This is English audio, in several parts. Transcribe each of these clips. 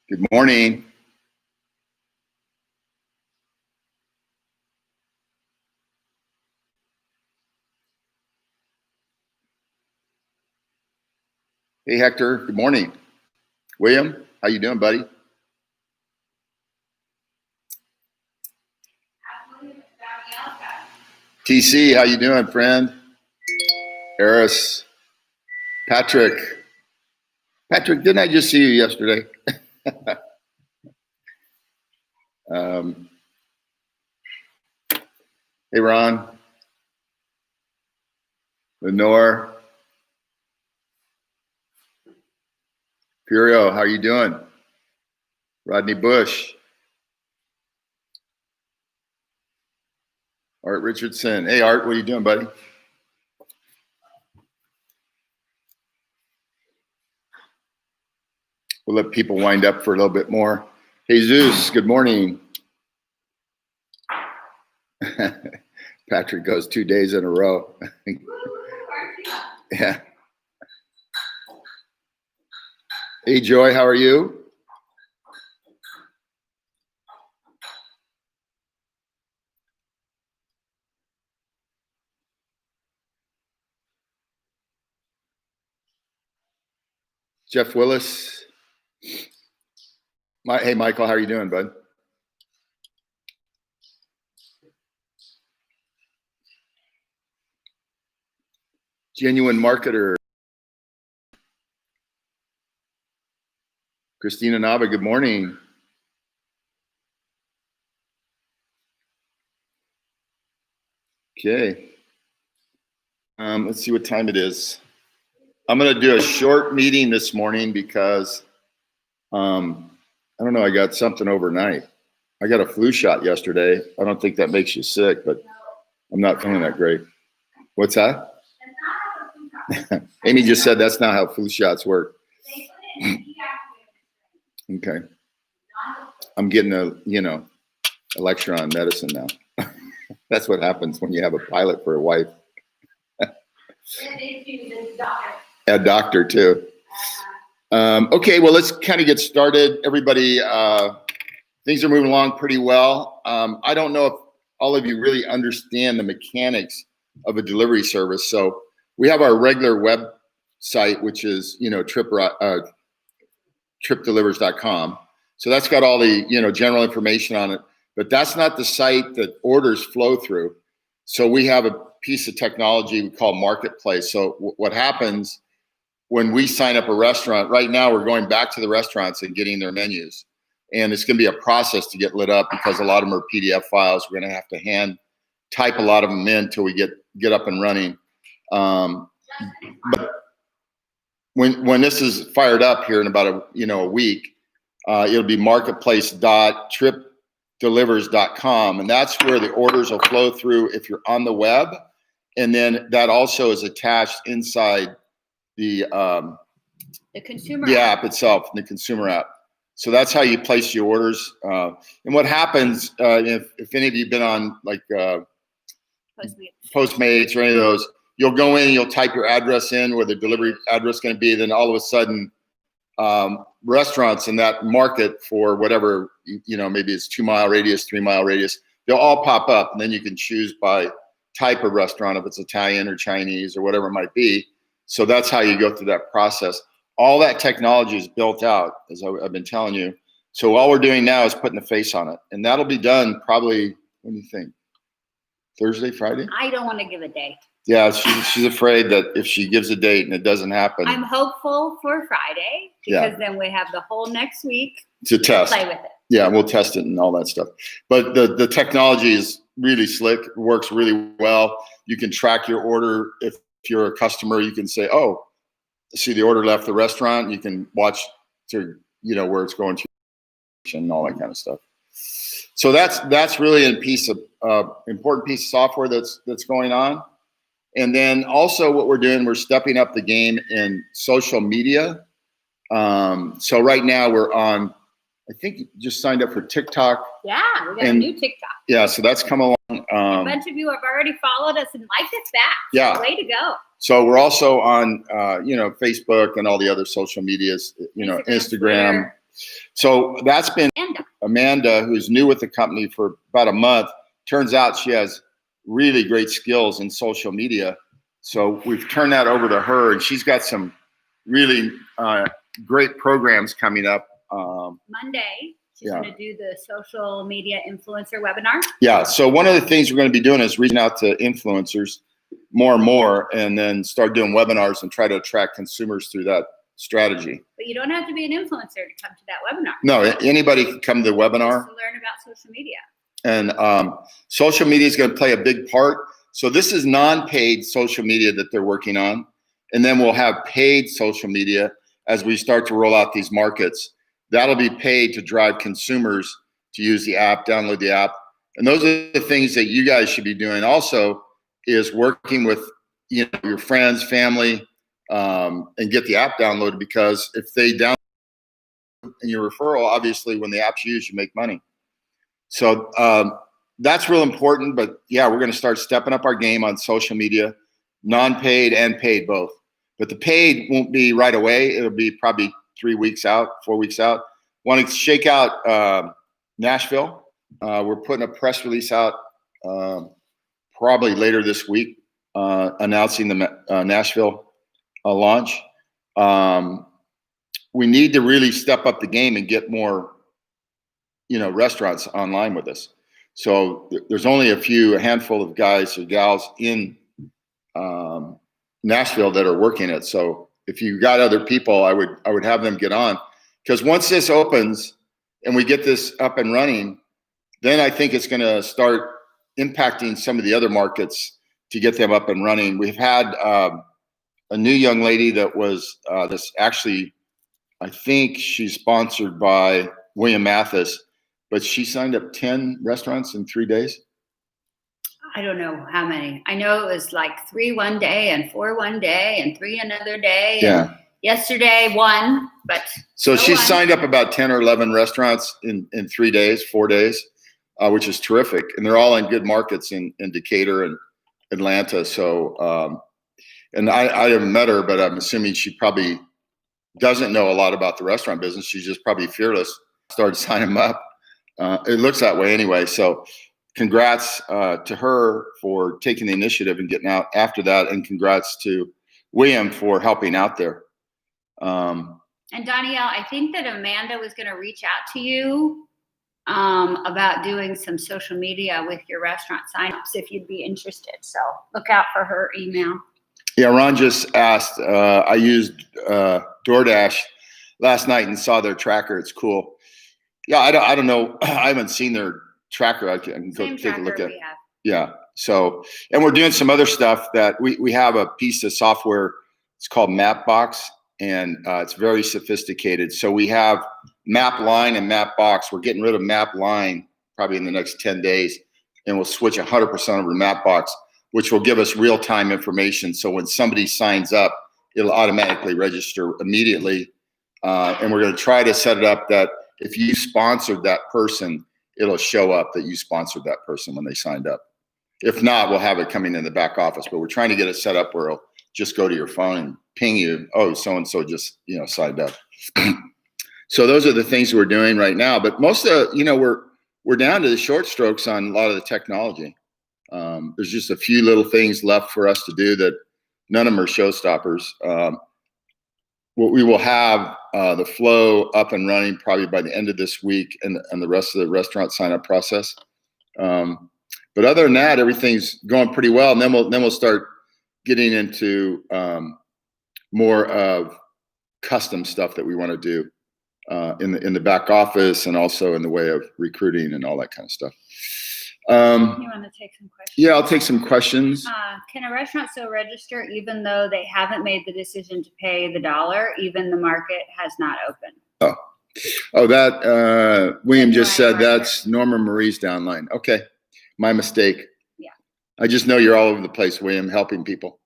Good morning. Hey, Hector. Good morning. William, how you doing, buddy? TC, how you doing, friend? Eris, Patrick. Patrick, didn't I just see you yesterday? Hey, Ron. Lenore. Furio, how you doing? Rodney Bush. Art Richardson. Hey, Art, what are you doing, buddy? We'll let people wind up for a little bit more. Hey, Zeus, good morning. Patrick goes 2 days in a row. Yeah. Hey, Joy, how are you? Jeff Willis. Hey, Michael, how are you doing, bud? Genuine Marketer. Christina Nava, good morning. Okay. Let's see what time it is. I'm going to do a short meeting this morning because, I don't know, I got something overnight. I got a flu shot yesterday. I don't think that makes you sick, but I'm not feeling that great. What's that? Amy just said that's not how flu shots work. Okay. I'm getting a lecture on medicine now. That's what happens when you have a pilot for a wife. A doctor too. Okay, well, let's kind of get started. Everybody, things are moving along pretty well. I don't know if all of you really understand the mechanics of a delivery service. So we have our regular website, which is, TripDelivers.com. So that's got all the, general information on it, but that's not the site that orders flow through. So we have a piece of technology we call Marketplace. So what happens when we sign up a restaurant, right now we're going back to the restaurants and getting their menus. And it's going to be a process to get lit up because a lot of them are PDF files. We're going to have to hand type a lot of them in until we get up and running. But when this is fired up here in about a week, it'll be marketplace.tripdelivers.com, and that's where the orders will flow through if you're on the web, and then that also is attached inside the consumer app itself, the consumer app. So that's how you place your orders. And what happens if any of you've been on like Postmates or any of those, you'll go in and you'll type your address in where the delivery address is going to be. Then all of a sudden, restaurants in that market for whatever, maybe it's 2 mile radius, 3 mile radius, they'll all pop up. And then you can choose by type of restaurant, if it's Italian or Chinese or whatever it might be. So that's how you go through that process. All that technology is built out, as I've been telling you. So all we're doing now is putting a face on it. And that'll be done probably, what do you think? Thursday, Friday? I don't want to give a date. Yeah, she's afraid that if she gives a date and it doesn't happen. I'm hopeful for Friday because then we have the whole next week to test. Play with it. Yeah, we'll test it and all that stuff. But the technology is really slick. It works really well. You can track your order. If you're a customer, you can say, oh, see the order left the restaurant. You can watch to where it's going to and all that kind of stuff. So that's really a piece of important piece of software that's going on. And then also what we're doing, we're stepping up the game in social media. So right now we're on, I think you just signed up for TikTok. Yeah, we got a new TikTok. Yeah, so that's come along. A bunch of you have already followed us and liked us back. Yeah. Way to go. So we're also on, Facebook and all the other social medias, Instagram. Twitter. So that's been Amanda, who's new with the company for about a month. Turns out she has really great skills in social media. So we've turned that over to her, and she's got some really great programs coming up. Monday, she's going to do the social media influencer webinar. Yeah. So one of the things we're going to be doing is reaching out to influencers more and more, and then start doing webinars and try to attract consumers through that strategy. But you don't have to be an influencer to come to that webinar. No, anybody can come to the webinar. Just to learn about social media. And social media is going to play a big part. So this is non-paid social media that they're working on. And then we'll have paid social media as we start to roll out these markets. That'll be paid to drive consumers to use the app, download the app. And those are the things that you guys should be doing also, is working with your friends, family, and get the app downloaded, because if they download and your referral, obviously when the app's used, you make money. So that's real important. But yeah, we're going to start stepping up our game on social media, non-paid and paid both. But the paid won't be right away. It'll be probably 3 weeks out, 4 weeks out. Want to shake out Nashville. We're putting a press release out probably later this week, announcing the Nashville launch. We need to really step up the game and get more, restaurants online with us. So there's only a handful of guys or gals in Nashville that are working it. So if you got other people, I would have them get on, because once this opens and we get this up and running, then I think it's going to start impacting some of the other markets to get them up and running. We've had a new young lady that was this actually, I think she's sponsored by William Mathis, but she signed up 10 restaurants in 3 days. I don't know how many. I know it was like 3 one day and 4 one day and 3 another day. Yeah. Yesterday, 1, but. So she signed up about 10 or 11 restaurants in 3 days, 4 days, which is terrific. And they're all in good markets in Decatur and Atlanta. So, and I haven't met her, but I'm assuming she probably doesn't know a lot about the restaurant business. She's just probably fearless. Started signing them up. It looks that way anyway. So congrats to her for taking the initiative and getting out after that. And congrats to William for helping out there. And Danielle, I think that Amanda was going to reach out to you about doing some social media with your restaurant signups if you'd be interested. So look out for her email. Yeah, Ron just asked. I used DoorDash last night and saw their tracker. It's cool. Yeah, I don't know. I haven't seen their tracker. I can go take a look at. Yeah. So, and we're doing some other stuff that we have a piece of software. It's called Mapbox, and it's very sophisticated. So we have MapLine and Mapbox. We're getting rid of MapLine probably in the next 10 days, and we'll switch 100% over to Mapbox, which will give us real-time information. So when somebody signs up, it'll automatically register immediately. And we're going to try to set it up that if you sponsored that person, it'll show up that you sponsored that person when they signed up. If not, we'll have it coming in the back office, but we're trying to get it set up where it'll just go to your phone and ping you. Oh, so-and-so just, signed up. So those are the things we're doing right now. But most of, we're down to the short strokes on a lot of the technology. There's just a few little things left for us to do that none of them are showstoppers. We will have the flow up and running probably by the end of this week, and the rest of the restaurant sign up process. But other than that, everything's going pretty well. And then we'll start getting into more of custom stuff that we want to do in the back office, and also in the way of recruiting and all that kind of stuff. You want to take some questions? Yeah, I'll take some questions. Can a restaurant still register even though they haven't made the decision to pay the dollar, even the market has not opened? Oh, that William just said that's Norma Marie's downline. Okay, my mistake. Yeah. I just know you're all over the place, William, helping people.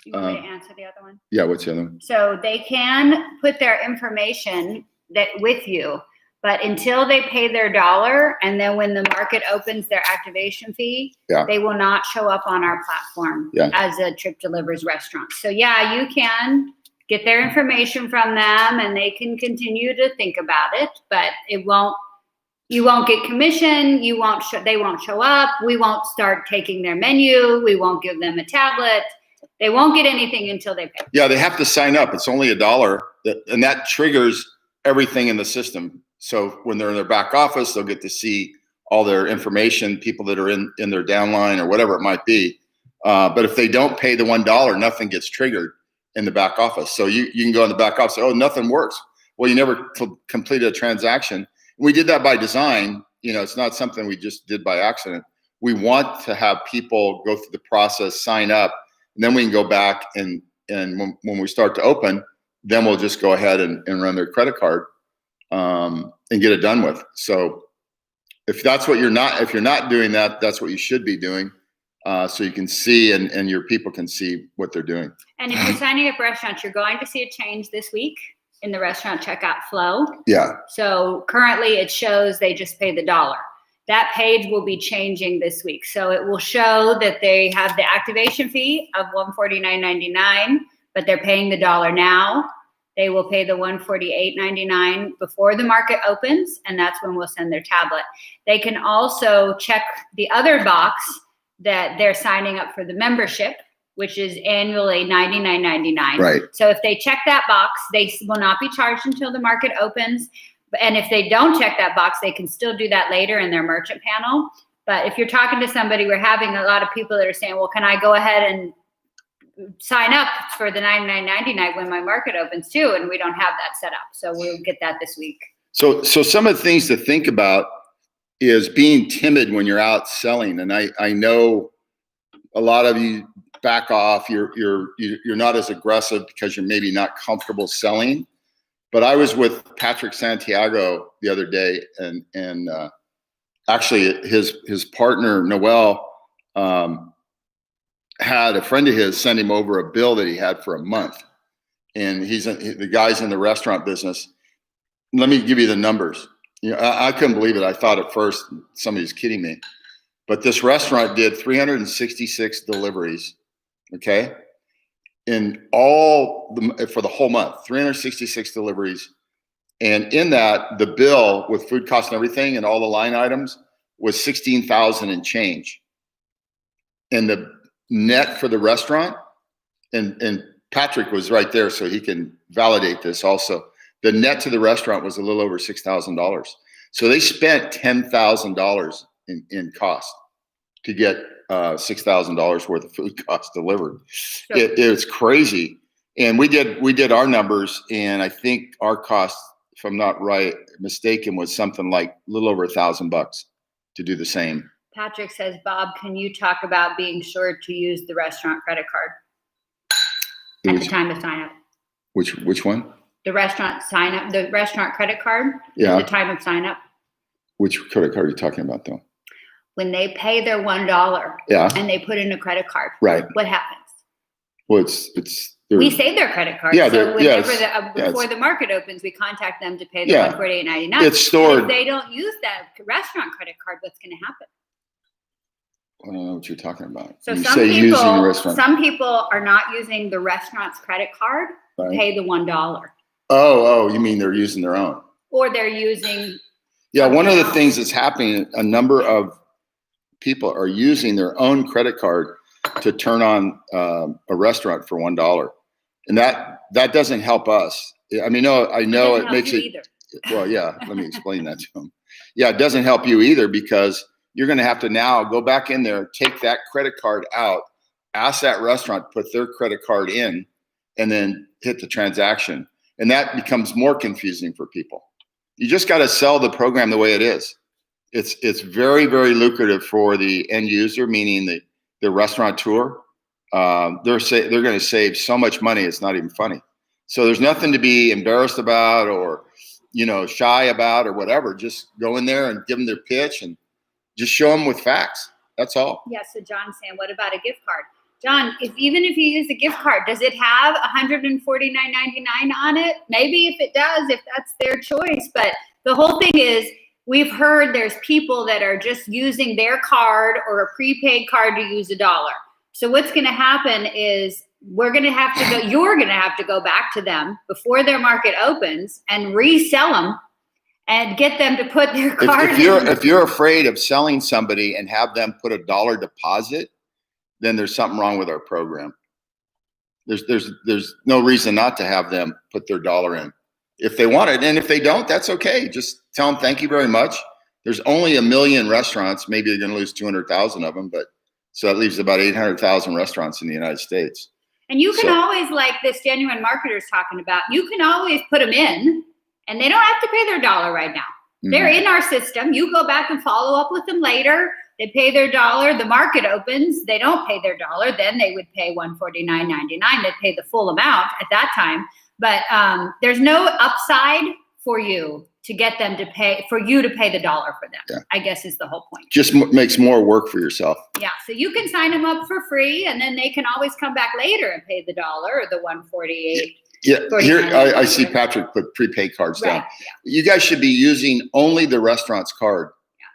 You want me to answer the other one? Yeah, what's the other one? So they can put their information that with you, But until they pay their $1, and then when the market opens their activation fee, they will not show up on our platform as a TripDelivers restaurant. So yeah, you can get their information from them and they can continue to think about it, but you won't get commission. They won't show up. We won't start taking their menu. We won't give them a tablet. They won't get anything until they pay. Yeah, they have to sign up. It's only $1, and that triggers everything in the system. So when they're in their back office, they'll get to see all their information, people that are in their downline or whatever it might be. But if they don't pay the $1, nothing gets triggered in the back office. So you can go in the back office and say, oh, nothing works. Well, you never completed a transaction. We did that by design. It's not something we just did by accident. We want to have people go through the process, sign up, and then we can go back and when we start to open, then we'll just go ahead and run their credit card and get it done with. So if you're not doing that, that's what you should be doing. So you can see and your people can see what they're doing. And if you're signing up restaurants, you're going to see a change this week in the restaurant checkout flow. Yeah. So currently it shows they just pay the $1. That page will be changing this week. So it will show that they have the activation fee of $149.99, but they're paying the $1 now. They will pay the $148.99 before the market opens, and that's when we'll send their tablet. They can also check the other box that they're signing up for the membership, which is annually $99.99. Right. So if they check that box, they will not be charged until the market opens. And if they don't check that box, they can still do that later in their merchant panel. But if you're talking to somebody, we're having a lot of people that are saying, well, can I go ahead and sign up for the $99.99 when my market opens too? And we don't have that set up. So we'll get that this week. So some of the things to think about is being timid when you're out selling. And I know a lot of you back off. You're not as aggressive because you're maybe not comfortable selling. But I was with Patrick Santiago the other day, and actually his partner Noel had a friend of his send him over a bill that he had for a month, and the guy's in the restaurant business. Let me give you the numbers. I couldn't believe it. I thought at first somebody's kidding me, but this restaurant did 366 deliveries. Okay. For the whole month, 366 deliveries. And in that, the bill with food costs and everything and all the line items was 16,000 and change. And the net for the restaurant, and Patrick was right there so he can validate this also. The net to the restaurant was a little over $6,000. So they spent $10,000 in cost to get $6,000 worth of food costs delivered. Sure. It's crazy. And we did our numbers, and I think our cost, if I'm not mistaken, was something like a little over $1,000 to do the same. Patrick says, Bob, can you talk about being sure to use the restaurant credit card at the time of sign up? Which one? The restaurant sign up, the restaurant credit card Yeah. at the time of sign up. Which credit card are you talking about though? When they pay their $1 and they put in a credit card, right? What happens? Well, we save their credit card. Yeah, so before the market opens, we contact them to pay the $148.99. It's stored. If they don't use that restaurant credit card, what's going to happen? I don't know what you're talking about. So some people are not using the restaurant's credit card to pay the $1. Oh, you mean they're using their own? Or they're using. Yeah, one of the things that's happening, a number of people are using their own credit card to turn on a restaurant for $1, and that doesn't help us. I mean, I know it makes it. Either. Well, yeah. Let me explain that to them. Yeah, it doesn't help you either because you're going to have to now go back in there, take that credit card out, ask that restaurant to put their credit card in, and then hit the transaction, and that becomes more confusing for people. You just got to sell the program the way it is. It's very, very lucrative for the end user, meaning the restaurateur. They're going to save so much money. It's not even funny. So there's nothing to be embarrassed about or, shy about or whatever. Just go in there and give them their pitch and just show them with facts. That's all. Yeah. So John's saying, what about a gift card? John, even if you use a gift card, does it have $149.99 on it? Maybe if it does, if that's their choice, but the whole thing is, we've heard there's people that are just using their card or a prepaid card to use $1. So what's going to happen is you're going to have to go back to them before their market opens and resell them and get them to put their card if you're afraid of selling somebody and have them put $1 deposit, then there's something wrong with our program. There's no reason not to have them put their dollar in if they want it. And if they don't, that's okay. Just tell them thank you very much. There's only 1 million restaurants. Maybe they're going to lose 200,000 of them, but so that leaves about 800,000 restaurants in the United States. And you can always, like this genuine marketer's talking about, you can always put them in and they don't have to pay their $1 right now. Mm-hmm. They're in our system. You go back and follow up with them later. They pay their $1. The market opens. They don't pay their $1. Then they would pay $149.99. They'd pay the full amount at that time. But there's no upside for you to get them to pay, for you to pay the $1 for them, yeah. I guess is the whole point. Just makes more work for yourself. Yeah. So you can sign them up for free and then they can always come back later and pay the $1 or the $148. Yeah. Here I see Patrick put prepaid cards down. Yeah. You guys should be using only the restaurant's card. Yeah.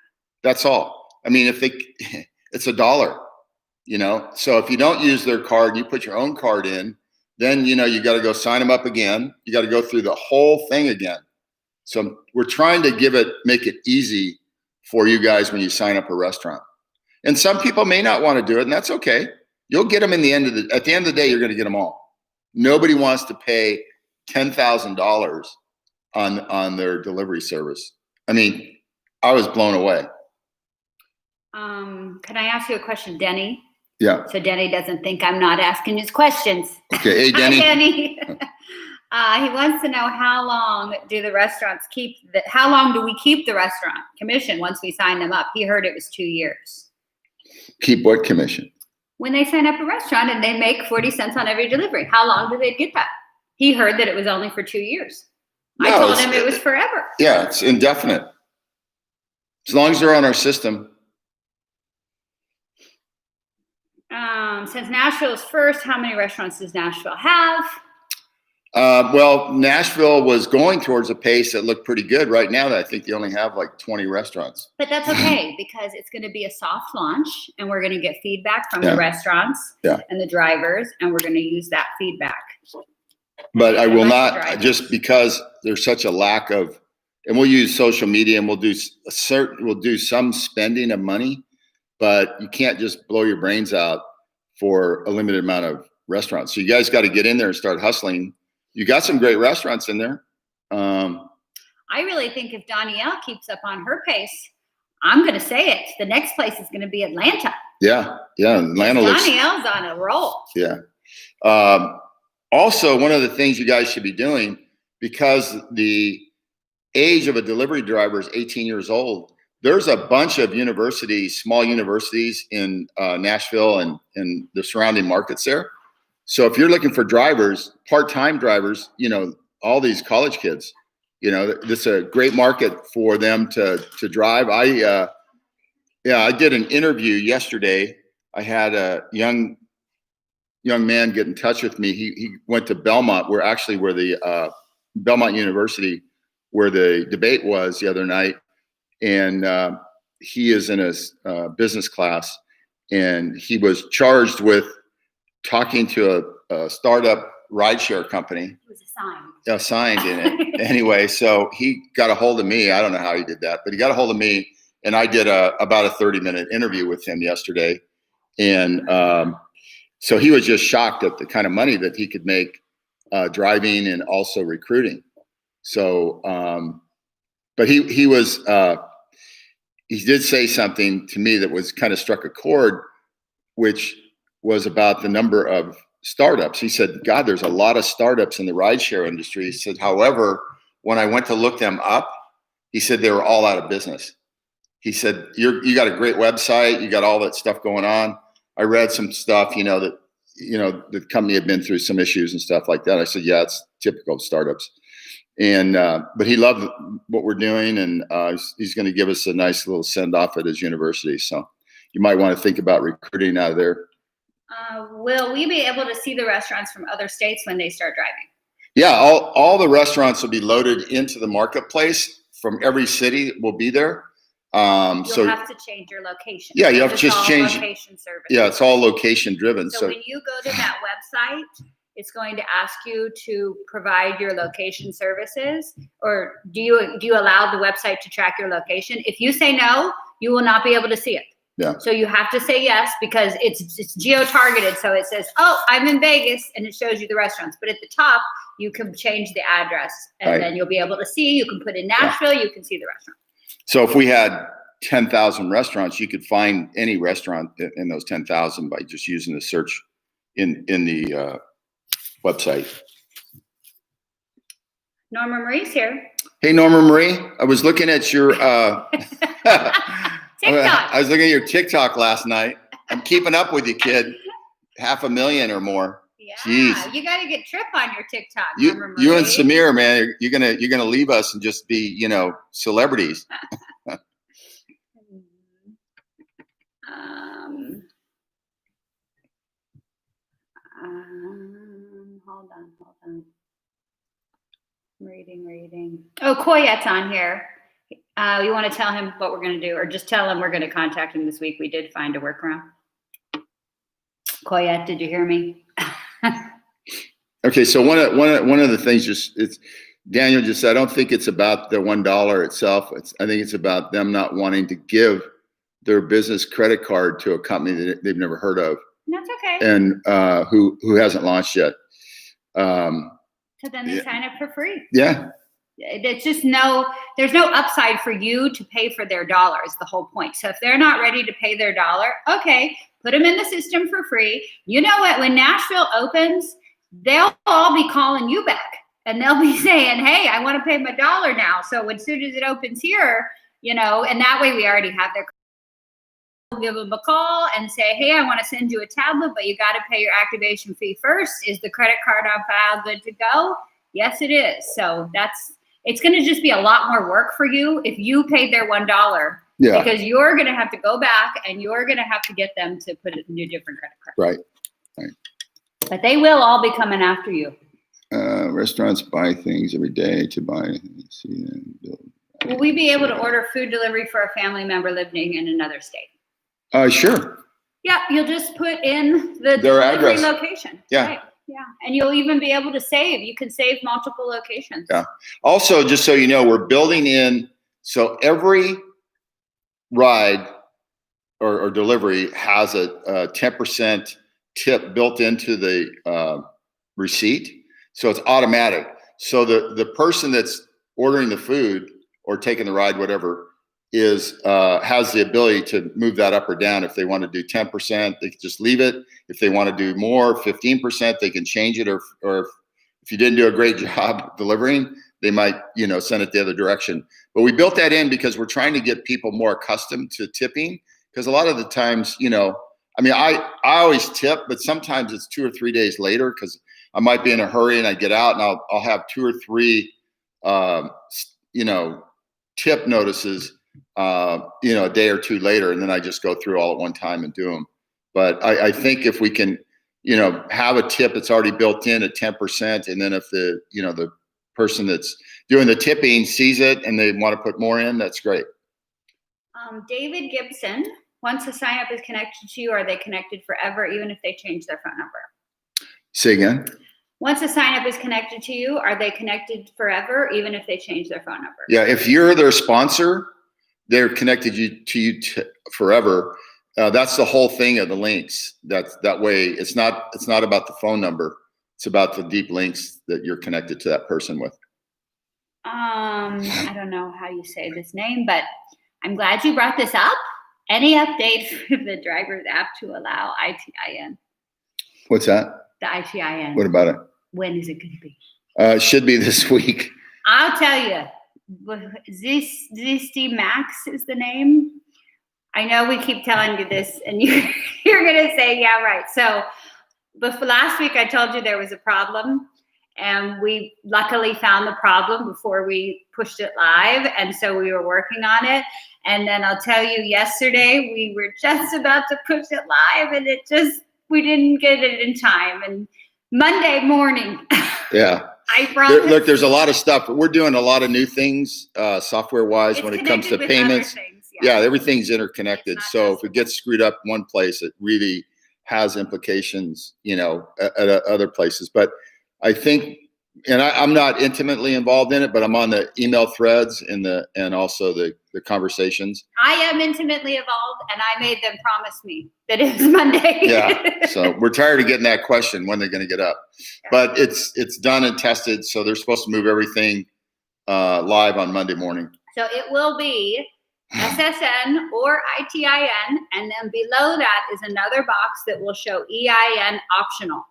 That's all. I mean, it's $1, you know? So if you don't use their card, you put your own card in, then, you know, you got to go sign them up again. You got to go through the whole thing again. So we're trying to make it easy for you guys when you sign up a restaurant. And some people may not want to do it, and that's okay. You'll get them at the end of the day, you're going to get them all. Nobody wants to pay $10,000 on their delivery service. I mean, I was blown away. Can I ask you a question, Denny? Yeah. So Denny doesn't think I'm not asking his questions. Okay. Hey, Denny. Hi, Denny. He wants to know how long do we keep the restaurant commission once we sign them up? He heard it was 2 years. Keep what commission? When they sign up a restaurant and they make 40 cents on every delivery, how long do they get that? He heard that it was only for 2 years. I told him it was forever. Yeah, it's indefinite. As long as they're on our system. Since Nashville is first, how many restaurants does Nashville have? Well, Nashville was going towards a pace that looked pretty good. Right now, I think they only have like 20 restaurants. But that's okay because it's going to be a soft launch and we're going to get feedback from the restaurants and the drivers, and we're going to use that feedback. But I will not, just because there's such a lack of, and we'll use social media and we'll do some spending of money, but you can't just blow your brains out for a limited amount of restaurants. So you guys got to get in there and start hustling. You got some great restaurants in there. I really think if Danielle keeps up on her pace, I'm going to say it, the next place is going to be Atlanta. Yeah. Atlanta Danielle's on a roll. Yeah. Also, one of the things you guys should be doing, because the age of a delivery driver is 18 years old, there's a bunch of universities, small universities in Nashville and the surrounding markets there. So if you're looking for drivers, part-time drivers, you know, all these college kids, you know, this is a great market for them to drive. I did an interview yesterday. I had a young man get in touch with me. He went to Belmont, where the Belmont University, where the debate was the other night. And he is in a business class, and he was charged with talking to a startup rideshare company. It was assigned in it. Anyway, so he got a hold of me. I don't know how he did that, but he got a hold of me, and I did about a 30-minute interview with him yesterday. And so he was just shocked at the kind of money that he could make driving and also recruiting. So, but he did say something to me that was kind of struck a chord, which was about the number of startups. He said, God, there's a lot of startups in the rideshare industry. He said, however, when I went to look them up, he said they were all out of business. He said, you got a great website. You got all that stuff going on. I read some stuff, that the company had been through some issues and stuff like that. I said, yeah, it's typical of startups. And, but he loved what we're doing, and he's going to give us a nice little send off at his university. So you might want to think about recruiting out of there. Will we be able to see the restaurants from other states when they start driving? Yeah, all the restaurants will be loaded into the marketplace from every city will be there. You'll have to change your location. Yeah, you have to It's just all change. location service. Yeah, it's all location driven. So when you go to that website, it's going to ask you to provide your location services, or do you allow the website to track your location? If you say no, you will not be able to see it. Yeah. So you have to say yes, because it's geo-targeted. So it says, oh, I'm in Vegas, and it shows you the restaurants. But at the top, you can change the address, and then you'll be able to see. You can put in Nashville, you can see the restaurant. So if we had 10,000 restaurants, you could find any restaurant in those 10,000 by just using the search in the website. Norma Marie's here. Hey, Norma Marie, I was looking at your TikTok. I was looking at your TikTok last night. I'm keeping up with you, kid. 500,000 or more. Yeah, Jeez. you got to get Trip on your TikTok. Norma Marie. You and Samir, man, you're gonna leave us and just be, celebrities. Hold on. Reading. Oh, Coyette's on here. You want to tell him what we're going to do, or just tell him we're going to contact him this week? We did find a workaround. Coyette, did you hear me? Okay, so one of the things Daniel just said, I don't think it's about the $1 itself. I think it's about them not wanting to give their business credit card to a company that they've never heard of. That's okay. And who hasn't launched yet. So then they sign up for free. Yeah. It's just there's no upside for you to pay for their dollar is the whole point. So if they're not ready to pay their dollar, okay, put them in the system for free. You know what? When Nashville opens, they'll all be calling you back, and they'll be saying, hey, I want to pay my dollar now. So as soon as it opens here, and that way we already have their. We'll give them a call and say, hey, I want to send you a tablet, but you got to pay your activation fee first. Is the credit card on file good to go? Yes, it is. So it's going to just be a lot more work for you if you paid their $1. Yeah. Because you're going to have to go back and you're going to have to get them to put it in a different credit card. Right. But they will all be coming after you. Restaurants buy things every day to buy. See and build. Will we be able to order food delivery for a family member living in another state? Sure. Yeah, you'll just put in their address, location. Yeah. Right. Yeah, and you'll even be able to save. You can save multiple locations. Yeah. Also, just so you know, we're building in, so every ride or delivery has a 10% tip built into the receipt. So it's automatic. So the person that's ordering the food or taking the ride, whatever, has the ability to move that up or down. If they want to do 10%, they can just leave it. If they want to do more, 15%, they can change it. Or if you didn't do a great job delivering, they might, send it the other direction. But we built that in because we're trying to get people more accustomed to tipping. Because a lot of the times, I always tip, but sometimes it's 2 or 3 days later because I might be in a hurry and I get out and I'll have 2 or 3, tip notices. A day or two later, and then I just go through all at one time and do them. But I think if we can, have a tip that's already built in at 10%, and then if the person that's doing the tipping sees it and they want to put more in, that's great. David Gibson, once a sign up is connected to you, are they connected forever, even if they change their phone number? Say again. Once a sign up is connected to you, are they connected forever, even if they change their phone number? Yeah, if you're their sponsor, they're connected to you forever. That's the whole thing of the links. That way, it's not about the phone number. It's about the deep links that you're connected to that person with. I don't know how you say this name, but I'm glad you brought this up. Any update for the driver's app to allow ITIN? What's that? The ITIN. What about it? When is it going to be? It should be this week. I'll tell you. Zisty Max is the name. I know we keep telling you this, and you're going to say, yeah, right. So before last week, I told you there was a problem, and we luckily found the problem before we pushed it live, and so we were working on it. And then I'll tell you, yesterday, we were just about to push it live, and we didn't get it in time. And Monday morning. Yeah. I promise. Look, there's a lot of stuff. We're doing a lot of new things, software-wise, when it comes to connected with payments. other things, Yeah, everything's interconnected. It's not So just if it gets screwed up one place, it really has implications, at other places. But I think, and I'm not intimately involved in it, but I'm on the email threads and also the conversations. I am intimately involved, and I made them promise me that it was Monday. Yeah. So we're tired of getting that question, when they're going to get up. Yeah. But it's done and tested. So they're supposed to move everything live on Monday morning. So it will be SSN or ITIN, and then below that is another box that will show EIN optional.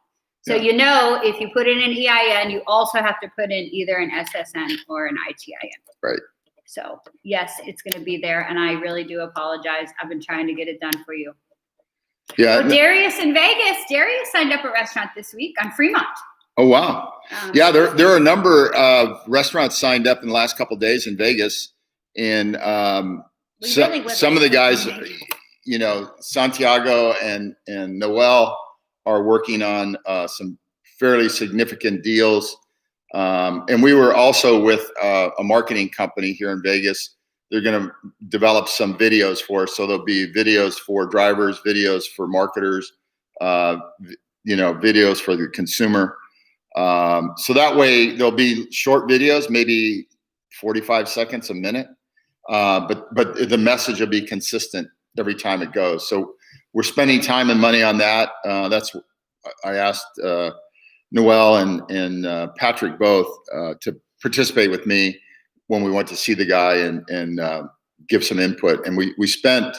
So if you put in an EIN, you also have to put in either an SSN or an ITIN. Right. So yes, it's going to be there, and I really do apologize. I've been trying to get it done for you. Yeah. Well, Darius in Vegas. Darius signed up a restaurant this week on Fremont. Oh, wow. Yeah, there are a number of restaurants signed up in the last couple of days in Vegas. And some of the guys, Santiago and Noel are working on some fairly significant deals. And we were also with a marketing company here in Vegas. They're going to develop some videos for us. So there'll be videos for drivers, videos for marketers, videos for the consumer. So that way there'll be short videos, maybe 45 seconds, a minute. But the message will be consistent every time it goes. So we're spending time and money on that. I asked Noel and Patrick both to participate with me when we went to see the guy and give some input. And we spent,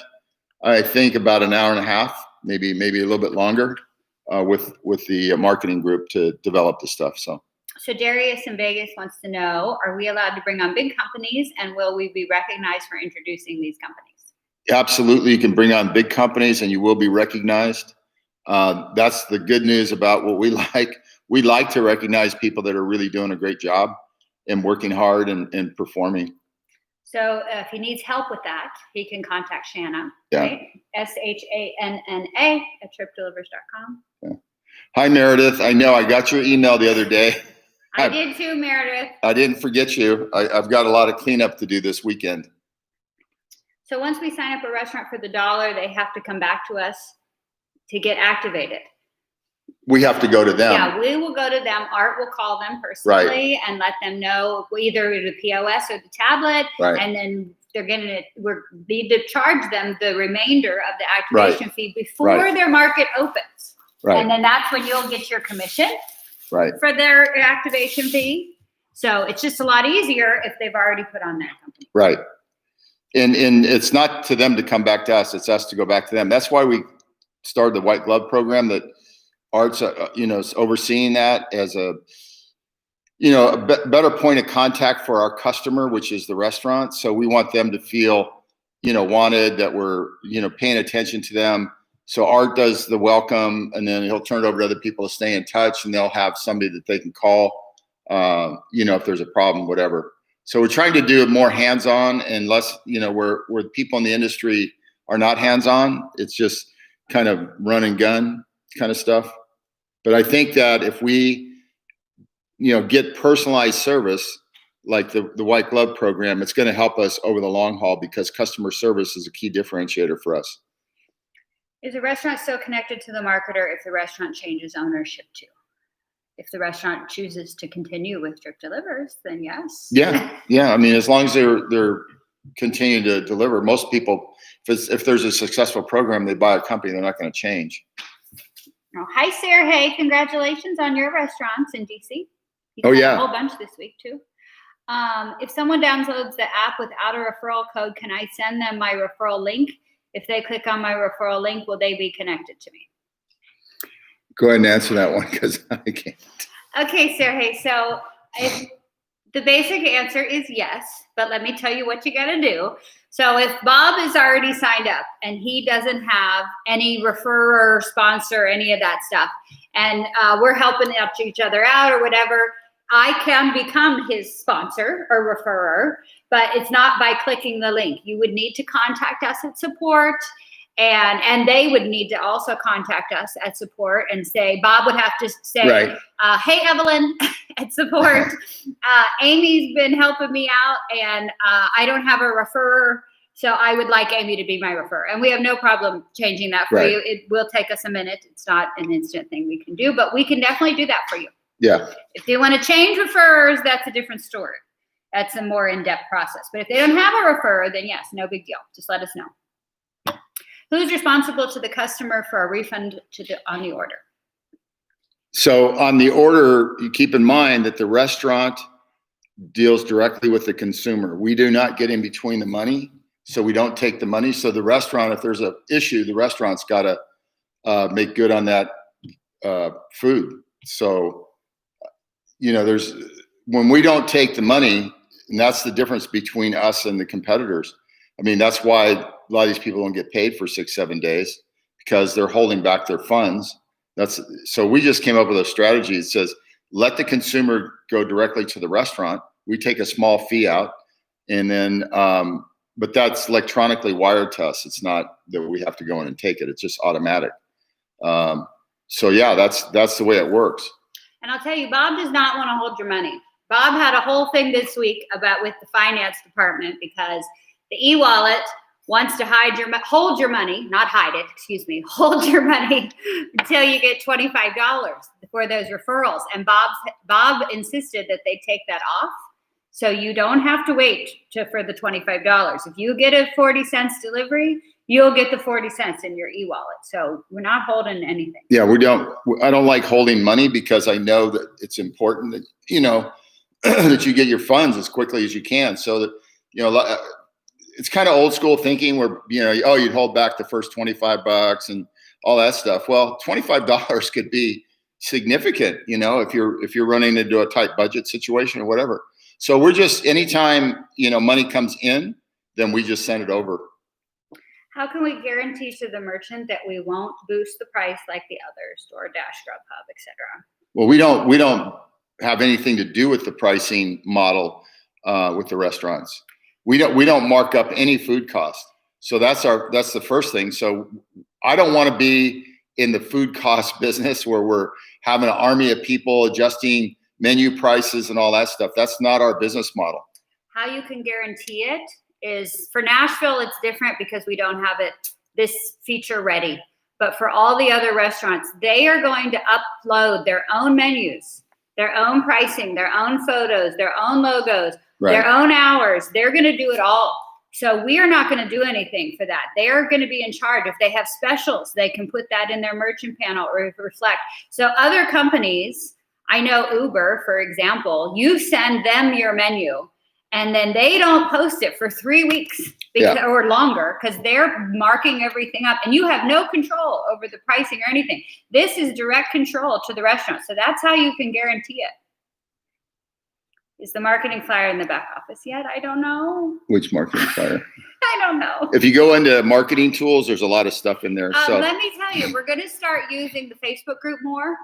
I think, about an hour and a half, maybe a little bit longer, with the marketing group to develop the stuff. So Darius in Vegas wants to know, are we allowed to bring on big companies, and will we be recognized for introducing these companies? Absolutely. You can bring on big companies and you will be recognized. That's the good news about what we like. We like to recognize people that are really doing a great job and working hard and performing. So if he needs help with that, he can contact Shanna, right? SHANNA@TripDelivers.com. Yeah. Hi, Meredith. I know I got your email the other day. I did too, Meredith. I didn't forget you. I've got a lot of cleanup to do this weekend. So once we sign up a restaurant for the $1, they have to come back to us to get activated. We have to go to them. Yeah, we will go to them. Art will call them personally and let them know either the POS or the tablet. Right. And then we need to charge them the remainder of the activation fee before their market opens. Right. And then that's when you'll get your commission for their activation fee. So it's just a lot easier if they've already put on that company. Right. And it's not to them to come back to us. It's us to go back to them. That's why we started the white glove program, that Art's, is overseeing that as a better point of contact for our customer, which is the restaurant. So we want them to feel, wanted, that we're, paying attention to them. So Art does the welcome, and then he'll turn it over to other people to stay in touch, and they'll have somebody that they can call, if there's a problem, whatever. So we're trying to do it more hands-on and less, where people in the industry are not hands-on. It's just kind of run and gun kind of stuff. But I think that if we, get personalized service like the white glove program, it's going to help us over the long haul, because customer service is a key differentiator for us. Is a restaurant still connected to the marketer if the restaurant changes ownership too? If the restaurant chooses to continue with TripDelivers, then yes. Yeah. I mean, as long as they're continuing to deliver, most people, if there's a successful program, they buy a company, they're not going to change. Oh, hi, Sarah. Hey, congratulations on your restaurants in DC. Oh, yeah. A whole bunch this week too. If someone downloads the app without a referral code, can I send them my referral link? If they click on my referral link, will they be connected to me? Go ahead and answer that one, because I can't. Okay, Sarah. Hey, so the basic answer is yes, but let me tell you what you got to do. So if Bob is already signed up and he doesn't have any referrer, sponsor, any of that stuff, and we're helping each other out or whatever, I can become his sponsor or referrer, but it's not by clicking the link. You would need to contact us at support And they would need to also contact us at support and say, Bob would have to say, Right. hey, Evelyn at support, Amy's been helping me out and I don't have a referrer. So I would like Amy to be my referrer. And we have no problem changing that for Right. you. It will take us a minute. It's not an instant thing we can do, but we can definitely do that for you. Yeah. If they want to change referrers, that's a different story. That's a more in-depth process. But if they don't have a referrer, then yes, no big deal. Just let us know. Who's responsible to the customer for a refund on the order? So on the order, you keep in mind that the restaurant deals directly with the consumer. We do not get in between the money. So we don't take the money. So the restaurant, if there's an issue, the restaurant's got to make good on that food. So, when we don't take the money, and that's the difference between us and the competitors. I mean, that's why a lot of these people don't get paid for 6-7 days, because they're holding back their funds. So we just came up with a strategy that says, let the consumer go directly to the restaurant. We take a small fee out, and then, but that's electronically wired to us. It's not that we have to go in and take it. It's just automatic. So yeah, that's the way it works. And I'll tell you, Bob does not want to hold your money. Bob had a whole thing this week with the finance department, because the e-wallet wants to hold your money, not hide it, excuse me, hold your money until you get $25 for those referrals. And Bob insisted that they take that off. So you don't have to wait for the $25. If you get a 40 cents delivery, you'll get the 40 cents in your e-wallet. So we're not holding anything. Yeah, I don't like holding money, because I know that it's important that, that you get your funds as quickly as you can. So that, it's kind of old school thinking where, you'd hold back the first $25 and all that stuff. Well, $25 could be significant, if you're running into a tight budget situation or whatever. So we're just, anytime, money comes in, then we just send it over. How can we guarantee to the merchant that we won't boost the price like the others, DoorDash, Grubhub, et cetera? Well, we don't have anything to do with the pricing model with the restaurants. We don't mark up any food cost. So that's the first thing. So I don't want to be in the food cost business where we're having an army of people adjusting menu prices and all that stuff. That's not our business model. How you can guarantee it is, for Nashville, it's different because we don't have this feature ready. But for all the other restaurants, they are going to upload their own menus, their own pricing, their own photos, their own logos, right, their own hours. They're going to do it all. So we are not going to do anything for that. They are going to be in charge. If they have specials, they can put that in their merchant panel or reflect. So other companies, I know Uber, for example, you send them your menu and then they don't post it for 3 weeks or longer, because they're marking everything up and you have no control over the pricing or anything. This is direct control to the restaurant. So that's how you can guarantee it. Is the marketing flyer in the back office yet? I don't know. Which marketing flyer? I don't know. If you go into marketing tools, there's a lot of stuff in there. So let me tell you, we're going to start using the Facebook group more,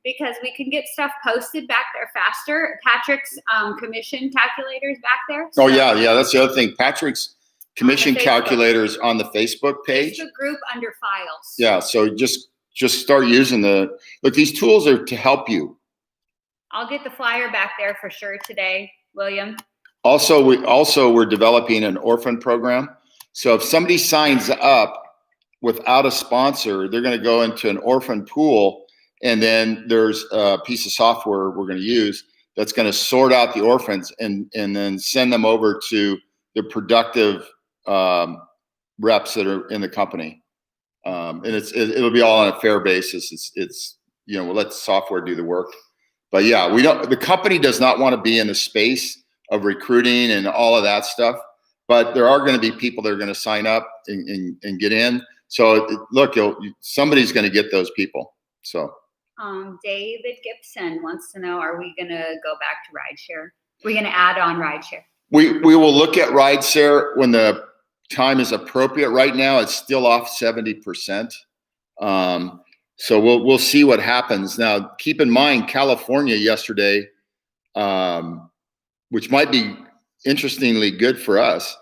because we can get stuff posted back there faster. Patrick's commission calculators back there. So, yeah. That's the other thing. Patrick's commission calculators on the Facebook page. Facebook group under files. Yeah. So just start using look, these tools are to help you. I'll get the flyer back there for sure today, William. Also, we're developing an orphan program. So if somebody signs up without a sponsor, they're going to go into an orphan pool, and then there's a piece of software we're going to use that's going to sort out the orphans and then send them over to the productive reps that are in the company. And it'll be all on a fair basis. We'll let the software do the work. But yeah, the company does not want to be in the space of recruiting and all of that stuff. But there are going to be people that are going to sign up and get in. So look, somebody's going to get those people. So David Gibson wants to know, are we going to go back to rideshare? We're going to add on rideshare. We will look at rideshare when the time is appropriate. Right now, it's still off 70%. So we'll see what happens. Now, keep in mind, California yesterday, which might be interestingly good for us,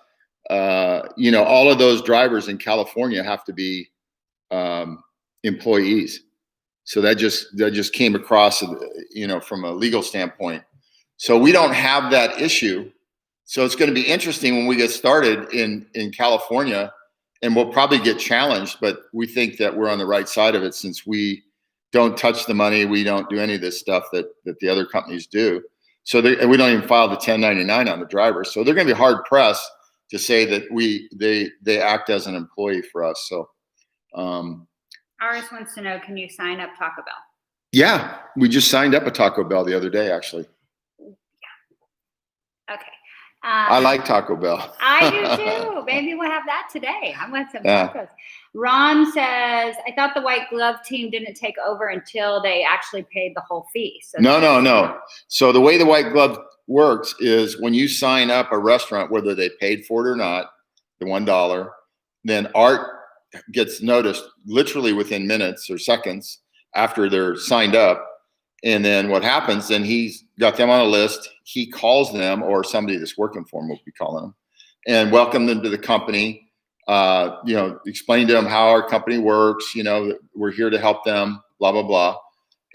all of those drivers in California have to be employees. So that just came across, from a legal standpoint. So we don't have that issue. So it's going to be interesting when we get started in California, and we'll probably get challenged, but we think that we're on the right side of it since we don't touch the money. We don't do any of this stuff that the other companies do. So we don't even file the 1099 on the driver. So they're going to be hard pressed to say that they act as an employee for us. So Iris wants to know, can you sign up Taco Bell? yeah, we just signed up a Taco Bell the other day, actually. Yeah. Okay. I like Taco Bell. I do too. Maybe we'll have that today. I want some tacos. Ron says, I thought the white glove team didn't take over until they actually paid the whole fee. So No. So the way the white glove works is when you sign up a restaurant, whether they paid for it or not, the $1, then Art gets noticed literally within minutes or seconds after they're signed up. And then what happens, then he's got them on a list. He calls them, or somebody that's working for him will be calling them, and welcome them to the company. Explain to them how our company works. We're here to help them, blah, blah, blah.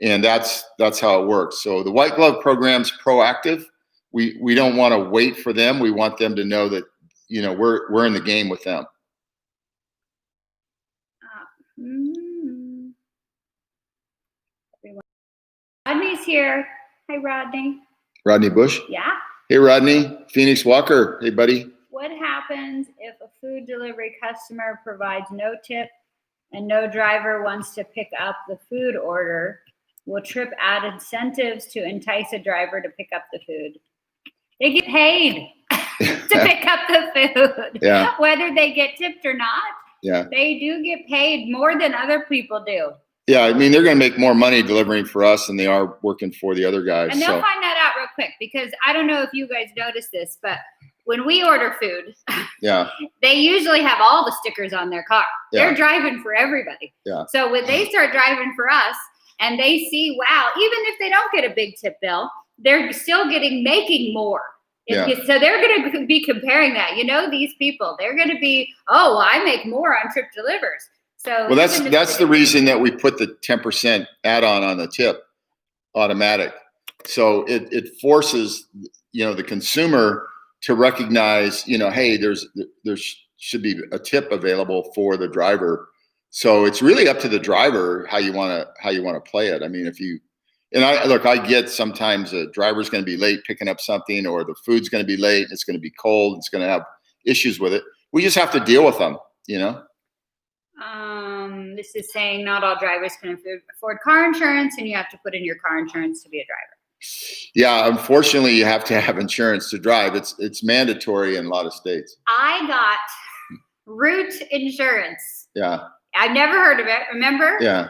And that's how it works. So the white glove program's proactive. We don't want to wait for them. We want them to know that, we're in the game with them. Rodney's here. Hi, Rodney. Rodney Bush? Yeah. Hey, Rodney. Phoenix Walker. Hey, buddy. What happens if a food delivery customer provides no tip and no driver wants to pick up the food order? Will Trip add incentives to entice a driver to pick up the food? They get paid to pick up the food. Yeah. Whether they get tipped or not. Yeah. They do get paid more than other people do. Yeah, I mean, they're going to make more money delivering for us than they are working for the other guys. And they'll find that out real quick, because I don't know if you guys notice this, but when we order food, they usually have all the stickers on their car. Yeah. They're driving for everybody. Yeah. So when they start driving for us and they see, wow, even if they don't get a big tip bill, they're still making more. Yeah. So they're going to be comparing that. These people, they're going to be, oh, well, I make more on TripDelivers. So well, that's the reason that we put the 10% add-on on the tip automatic. So it forces, the consumer to recognize, hey, there should be a tip available for the driver. So it's really up to the driver how you want to play it. I mean, I get sometimes a driver's going to be late picking up something, or the food's going to be late, it's going to be cold, it's going to have issues with it. We just have to deal with them, This is saying not all drivers can afford car insurance, and you have to put in your car insurance to be a driver. Yeah, unfortunately, you have to have insurance to drive. It's mandatory in a lot of states. I got Root insurance. Yeah. I've never heard of it. Remember? Yeah.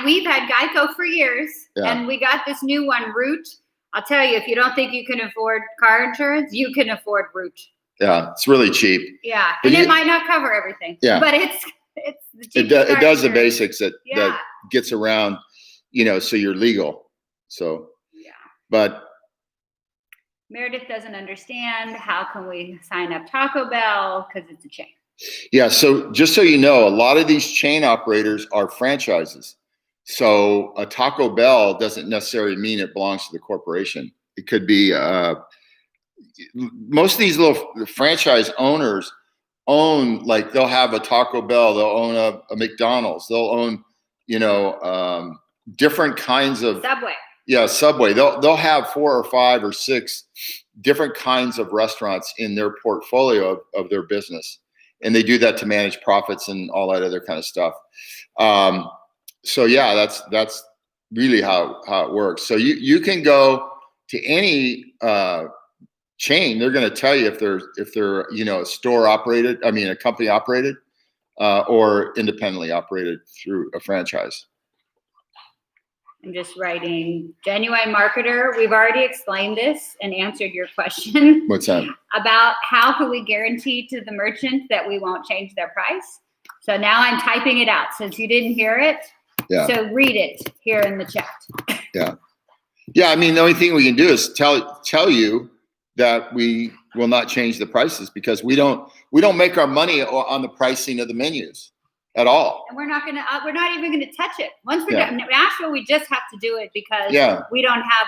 We've had Geico for years, and we got this new one, Root. I'll tell you, if you don't think you can afford car insurance, you can afford Root. Yeah, it's really cheap. Yeah, and it might not cover everything. Yeah, but it's the cheapest. It does the basics that gets around, so you're legal. So yeah. But Meredith doesn't understand, how can we sign up Taco Bell, because it's a chain. Yeah, so just so you know, a lot of these chain operators are franchises. So a Taco Bell doesn't necessarily mean it belongs to the corporation. It could be most of these little franchise owners own, like, they'll have a Taco Bell, they'll own a McDonald's, they'll own, different kinds of Subway. Yeah, Subway. They'll have 4 or 5 or 6 different kinds of restaurants in their portfolio of their business. And they do that to manage profits and all that other kind of stuff. So yeah, that's really how it works. So you can go to any chain. They're going to tell you if they're a store operated, a company operated, or independently operated through a franchise. I'm just writing genuine marketer. We've already explained this and answered your question. What's that? About how can we guarantee to the merchant that we won't change their price. So now I'm typing it out since you didn't hear it. Yeah. So read it here in the chat. Yeah. Yeah. The only thing we can do is tell you that we will not change the prices because we don't make our money on the pricing of the menus at all. And we're not even gonna touch it. Once we're Yeah. done, Nashville, we just have to do it because Yeah. we don't have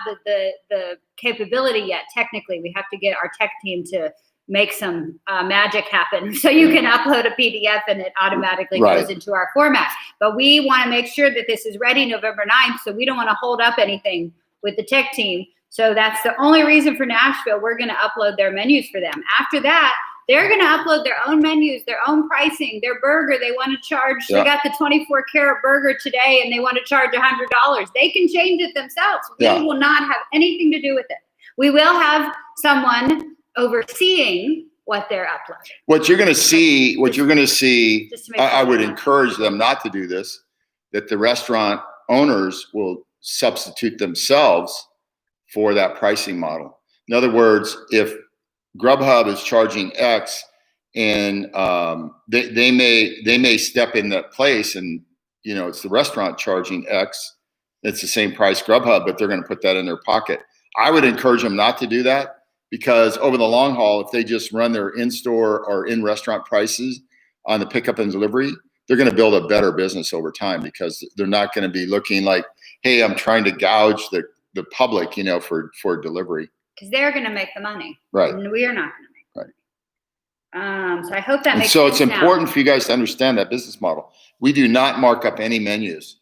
the capability yet. Technically, we have to get our tech team to make some magic happen. So you can upload a PDF and it automatically Right. goes into our format. But we want to make sure that this is ready November 9th. So we don't want to hold up anything with the tech team. So that's the only reason for Nashville. We're going to upload their menus for them. After that, they're going to upload their own menus, their own pricing, their burger. They want to charge, Yeah. They got the 24 karat burger today and they want to charge $100. They can change it themselves. We Yeah. will not have anything to do with it. We will have someone overseeing what they're uploading. What you're going to see, Just to make I sure would they're not- encourage them not to do this, that the restaurant owners will substitute themselves for that pricing model. In other words, if Grubhub is charging X and they may step in that place and, it's the restaurant charging X, it's the same price Grubhub, but they're going to put that in their pocket. I would encourage them not to do that. Because over the long haul, if they just run their in-store or in-restaurant prices on the pickup and delivery, they're going to build a better business over time because they're not going to be looking like, hey, I'm trying to gouge the public, for delivery. Because they're going to make the money. Right. And we are not going to make the Right. money. So I hope that And makes so sense it's important for you guys to understand that business model. We do not mark up any menus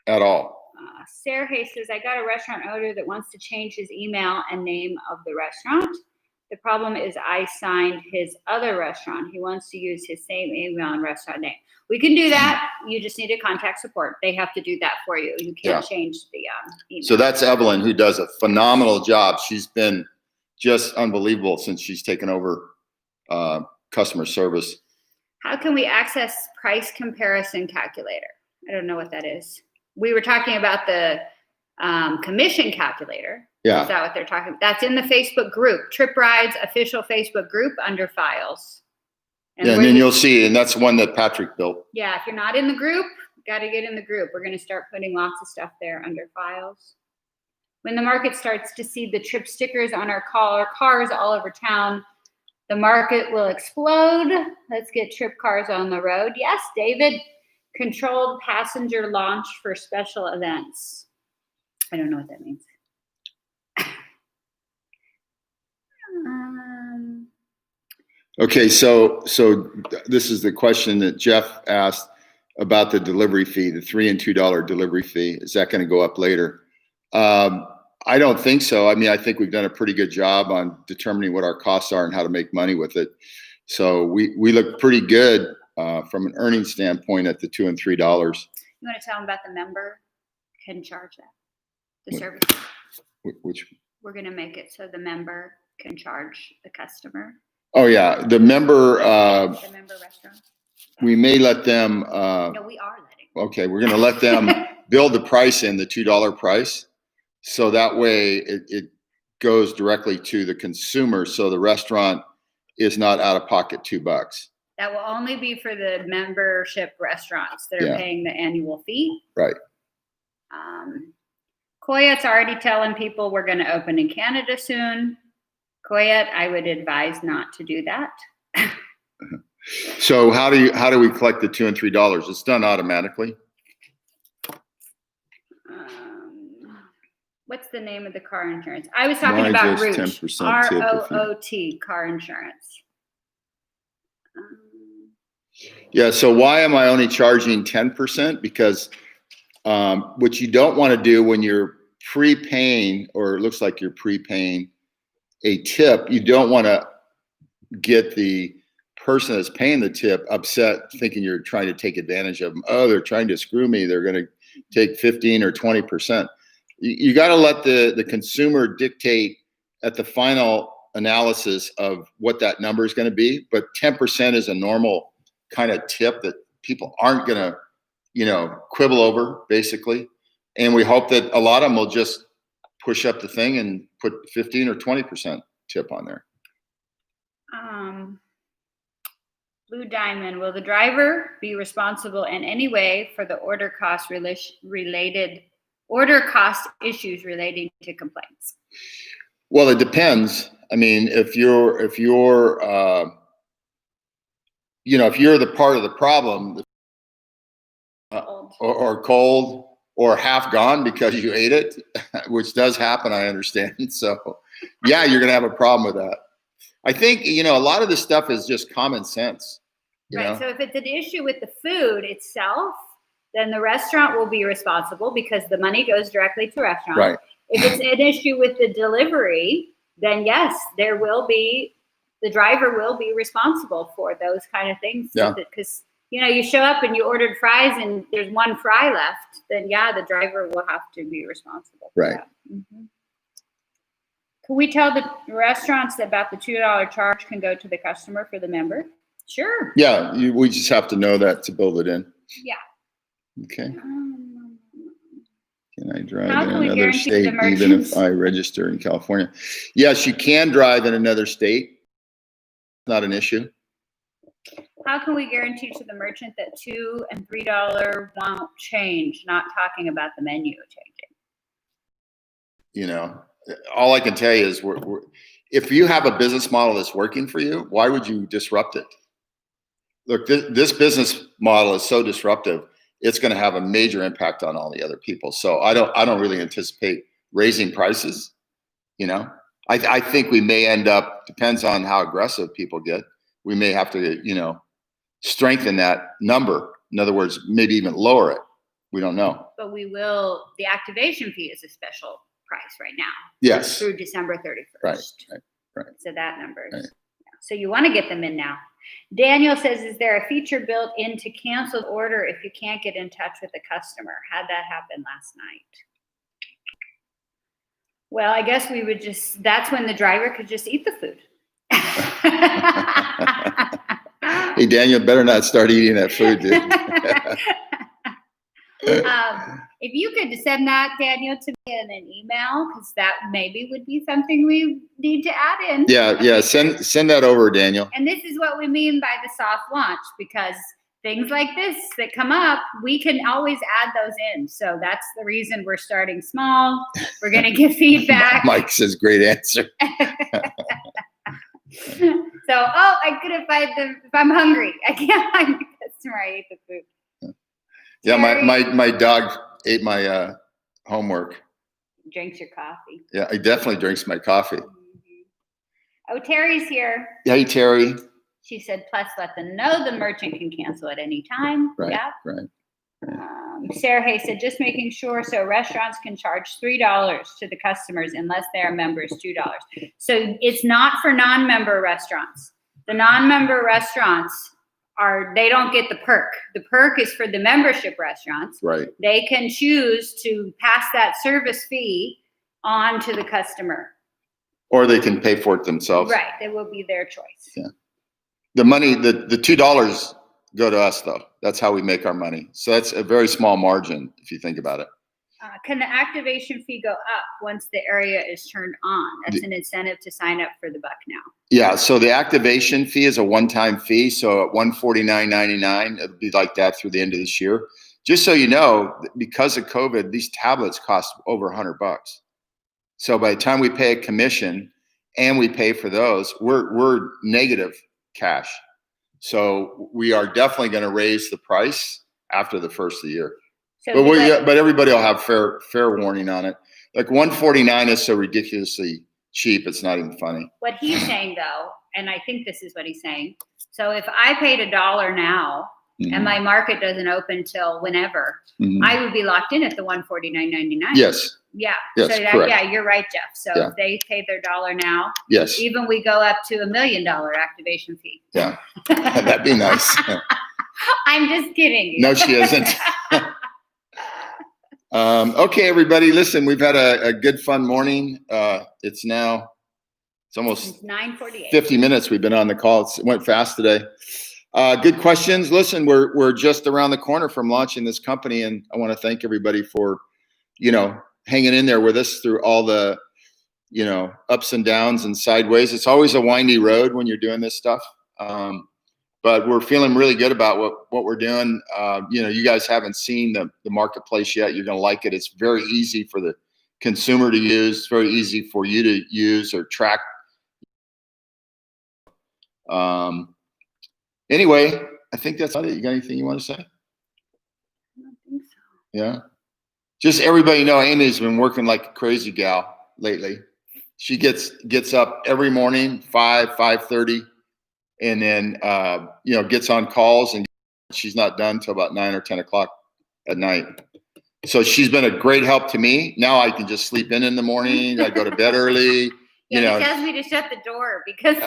at all. Sarah Hay says, I got a restaurant owner that wants to change his email and name of the restaurant. The problem is I signed his other restaurant. He wants to use his same email and restaurant name. We can do that. You just need to contact support. They have to do that for you. You can't change the email. So that's Evelyn, who does a phenomenal job. She's been just unbelievable since she's taken over customer service. How can we access price comparison calculator? I don't know what that is. We were talking about the commission calculator. Yeah. Is that what they're talking about? That's in the Facebook group, Trip Rides official Facebook group under files. And then you'll see, and that's one that Patrick built. Yeah, if you're not in the group, got to get in the group. We're going to start putting lots of stuff there under files. When the market starts to see the trip stickers on our cars all over town, the market will explode. Let's get trip cars on the road. Yes, David. Controlled passenger launch for special events. I don't know what that means. Okay, so this is the question that Jeff asked about the delivery fee, the $3 and $2 delivery fee. Is that going to go up later? I don't think so. I mean, I think we've done a pretty good job on determining what our costs are and how to make money with it. So we look pretty good from an earnings standpoint at the $2 and $3. You want to tell them about the member can charge that, the service. Which? We're going to make it so the member can charge the customer. Oh yeah, the member. The member restaurant. We may let them. No, we are letting. Okay, we're going to let them build the price in the $2 price, so that way it goes directly to the consumer, so the restaurant is not out of pocket $2. That will only be for the membership restaurants that are paying the annual fee. Right. Coyette's already telling people we're going to open in Canada soon. Coyette, I would advise not to do that. So how do we collect the $2 and $3? It's done automatically. What's the name of the car insurance? I was talking about Root. 10% ROOT car insurance. Yeah. So why am I only charging 10%? Because what you don't want to do when you're prepaying, or it looks like you're prepaying a tip, you don't want to get the person that's paying the tip upset, thinking you're trying to take advantage of them. Oh, they're trying to screw me. They're going to take 15 or 20%. You got to let the consumer dictate at the final analysis of what that number is going to be. But 10% is a normal kind of tip that people aren't going to, quibble over, basically. And we hope that a lot of them will just push up the thing and put 15 or 20% tip on there. Blue Diamond, will the driver be responsible in any way for the order cost issues relating to complaints? Well, it depends. I mean, if you're if you're the part of the problem, or cold or half gone because you ate it, which does happen, I understand. So yeah, you're going to have a problem with that. I think, a lot of this stuff is just common sense. Right. So if it's an issue with the food itself, then the restaurant will be responsible because the money goes directly to restaurant. Right. If it's an issue with the delivery, then yes, the driver will be responsible for those kind of things. Yeah. Because, you show up and you ordered fries and there's one fry left, then yeah, the driver will have to be responsible for right. that. Mm-hmm. Can we tell the restaurants that about the $2 charge can go to the customer for the member? Sure. Yeah, we just have to know that to build it in. Yeah. Okay. Can I drive How in can we another guarantee the state even merchants? if I register in California? Yes, you can drive in another state. Not an issue. How can we guarantee to the merchant that $2 and $3 won't change? Not talking about the menu changing. All I can tell you is if you have a business model that's working for you, why would you disrupt it? Look, this business model is so disruptive, it's going to have a major impact on all the other people. So I don't really anticipate raising prices. I think we may end up, depends on how aggressive people get, we may have to, strengthen that number. In other words, maybe even lower it. We don't know. But we will, the activation fee is a special price right now. Yes. Through December 31st. Right. So that number. Right. So you want to get them in now. Daniel says, is there a feature built in to cancel the order if you can't get in touch with the customer? How'd that happen last night? Well, I guess we would that's when the driver could just eat the food. Hey, Daniel, better not start eating that food, dude. If you could send that, Daniel, to me in an email, because that maybe would be something we need to add in. Yeah. Send that over, Daniel. And this is what we mean by the soft launch, because things like this that come up, we can always add those in. So that's the reason we're starting small. We're going to get feedback. Mike says, great answer. So, I couldn't find them. If I'm hungry, I can't find the customer. I ate the food. Yeah, my dog ate my homework. Drinks your coffee. Yeah, he definitely drinks my coffee. Mm-hmm. Oh, Terry's here. Hey, Terry. She said, plus let them know the merchant can cancel at any time. Right, yeah. right. Sarah Hay said, just making sure so restaurants can charge $3 to the customers unless they are members $2. So it's not for non-member restaurants. The non-member restaurants they don't get the perk. The perk is for the membership restaurants. Right. They can choose to pass that service fee on to the customer. Or they can pay for it themselves. Right. It will be their choice. Yeah. The money, the $2 go to us though. That's how we make our money. So that's a very small margin if you think about it. Can the activation fee go up once the area is turned on? That's an incentive to sign up for the buck now. Yeah. So the activation fee is a one-time fee. So at $149.99, it'll be like that through the end of this year. Just so you know, because of COVID, these tablets cost over $100. So by the time we pay a commission and we pay for those, we're negative cash. So we are definitely going to raise the price after the first of the year. So but everybody will have fair warning on it. Like $149 is so ridiculously cheap, it's not even funny. What he's saying though, and I think this is what he's saying. So if I paid $1 now and my market doesn't open till whenever, I would be locked in at the $149.99. Yes. Yeah. Yes, so correct. Yeah, you're right, Jeff. So if they pay their $1 now, yes, even we go up to $1 million activation fee. Yeah, that'd be nice. I'm just kidding. No, she isn't. Okay, everybody, listen, we've had a good, fun morning. It's almost 9:48. 50 minutes we've been on the call. It went fast today. Good questions. Listen, we're just around the corner from launching this company, and I want to thank everybody for, hanging in there with us through all the, ups and downs and sideways. It's always a windy road when you're doing this stuff. But we're feeling really good about what we're doing. You guys haven't seen the marketplace yet. You're going to like it. It's very easy for the consumer to use. It's very easy for you to use or track, Anyway, I think that's it. You got anything you want to say? I don't think so. Yeah. Just everybody know Amy's been working like a crazy gal lately. She gets up every morning, 5:30, and then gets on calls, and she's not done till about 9 or 10 o'clock at night. So she's been a great help to me. Now I can just sleep in the morning. I go to bed early. Yeah, he tells me to shut the door because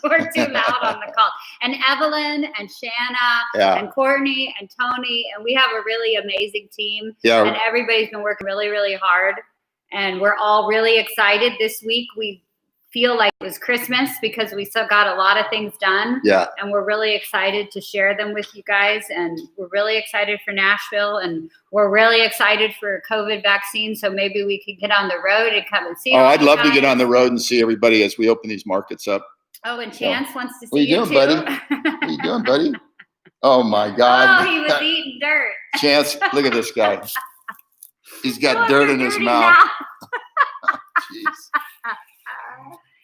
we're too loud on the call. And Evelyn and Shanna and Courtney and Tony, and we have a really amazing team. Yeah. And everybody's been working really, really hard. And we're all really excited this week. We feel like it was Christmas because we still got a lot of things done. Yeah. And we're really excited to share them with you guys. And we're really excited for Nashville. And we're really excited for COVID vaccine. So maybe we could get on the road and come and see. Oh, I'd love to get on the road and see everybody as we open these markets up. Oh, and Chance wants to see what you doing, buddy? What you doing, buddy? Oh my God. Oh, he was eating dirt. Chance, look at this guy. He's got dirt in his mouth. Jeez.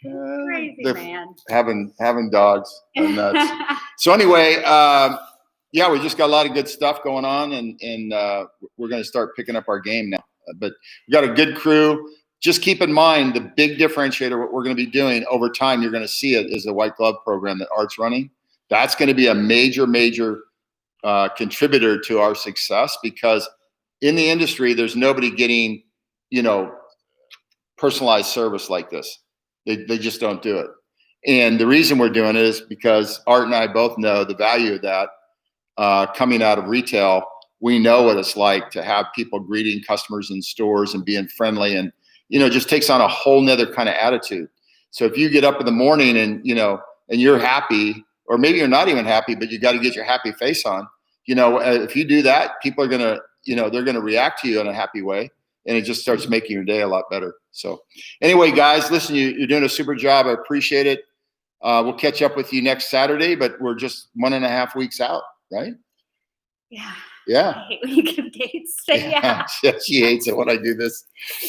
Crazy man. Having dogs are nuts. So anyway, we just got a lot of good stuff going on, and we're going to start picking up our game now. But we got a good crew. Just keep in mind the big differentiator. What we're going to be doing over time, you're going to see it, is the white glove program that Art's running. That's going to be a major contributor to our success, because in the industry, there's nobody getting, personalized service like this. They just don't do it. And the reason we're doing it is because Art and I both know the value of that. Coming out of retail, we know what it's like to have people greeting customers in stores and being friendly, and just takes on a whole nother kind of attitude. So if you get up in the morning and you're happy, or maybe you're not even happy, but you got to get your happy face on, if you do that, people are gonna they're gonna react to you in a happy way, and it just starts making your day a lot better. So anyway, guys, listen, you're doing a super job. I appreciate it. We'll catch up with you next Saturday, but we're just 1.5 weeks out, right? Yeah. Yeah. I hate when you give dates. Yeah. She hates it when I do this.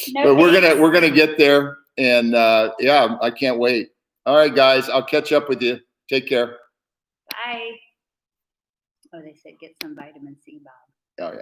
No, but we're gonna get there, and I can't wait. All right, guys, I'll catch up with you. Take care. Bye. Oh, they said get some vitamin C, Bob. Oh yeah.